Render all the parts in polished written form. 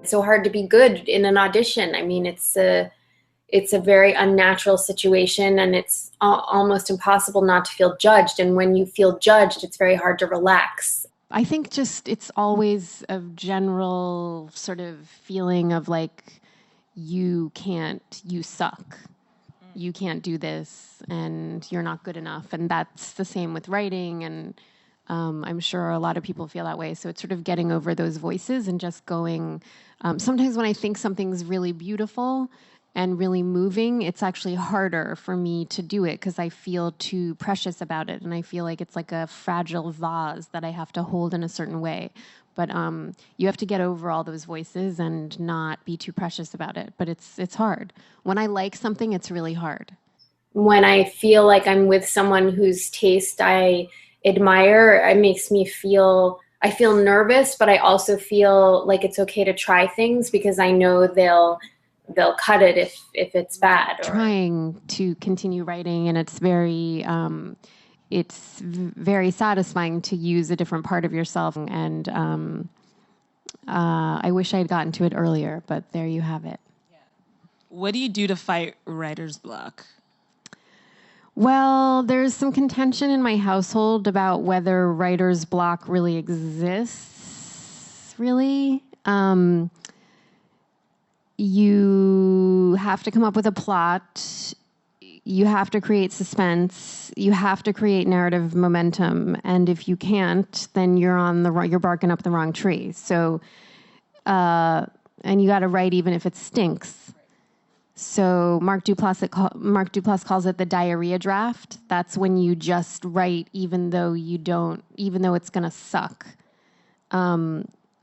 It's so hard to be good in an audition. I mean, it's a very unnatural situation, and it's almost impossible not to feel judged. And when you feel judged, it's very hard to relax. I think just it's always a general sort of feeling of like you suck. You can't do this and you're not good enough. And that's the same with writing. And I'm sure a lot of people feel that way. So it's sort of getting over those voices and just going. Sometimes when I think something's really beautiful and really moving, it's actually harder for me to do it because I feel too precious about it. And I feel like it's like a fragile vase that I have to hold in a certain way. But you have to get over all those voices and not be too precious about it. But it's hard. When I like something, it's really hard. When I feel like I'm with someone whose taste I admire, it makes me I feel nervous, but I also feel like it's okay to try things because I know they'll cut it if it's bad. Trying to continue writing, and it's very satisfying to use a different part of yourself. And I wish I had gotten to it earlier, but there you have it. What do you do to fight writer's block? Well, there's some contention in my household about whether writer's block really exists, really. You have to come up with a plot. You have to create suspense. You have to create narrative momentum. And if you can't, then you're barking up the wrong tree. So, and you got to write even if it stinks. So Mark Duplass calls it the diarrhea draft. That's when you just write even though it's going to suck.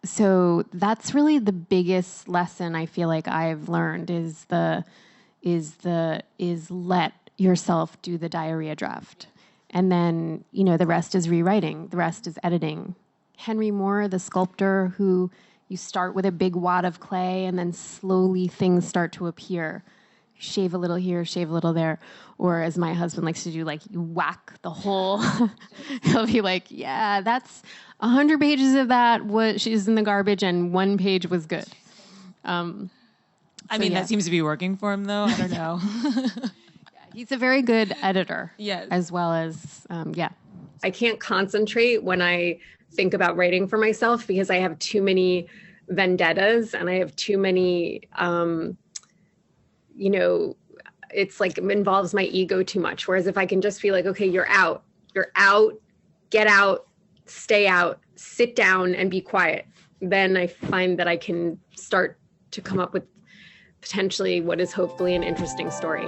So that's really the biggest lesson I feel like I've learned is let yourself do the diarrhea draft. And then, the rest is rewriting. The rest is editing. Henry Moore, the sculptor who you start with a big wad of clay and then slowly things start to appear. Shave a little here, shave a little there. Or as my husband likes to do, like you whack the whole. He'll be like, yeah, that's 100 pages of that she's in the garbage and 1 page was good. That seems to be working for him, though. I don't know. He's a very good editor. Yes. As well as, I can't concentrate when I think about writing for myself because I have too many vendettas and I have too many, it's like it involves my ego too much. Whereas if I can just feel like, okay, you're out, get out, stay out, sit down and be quiet, then I find that I can start to come up with potentially what is hopefully an interesting story.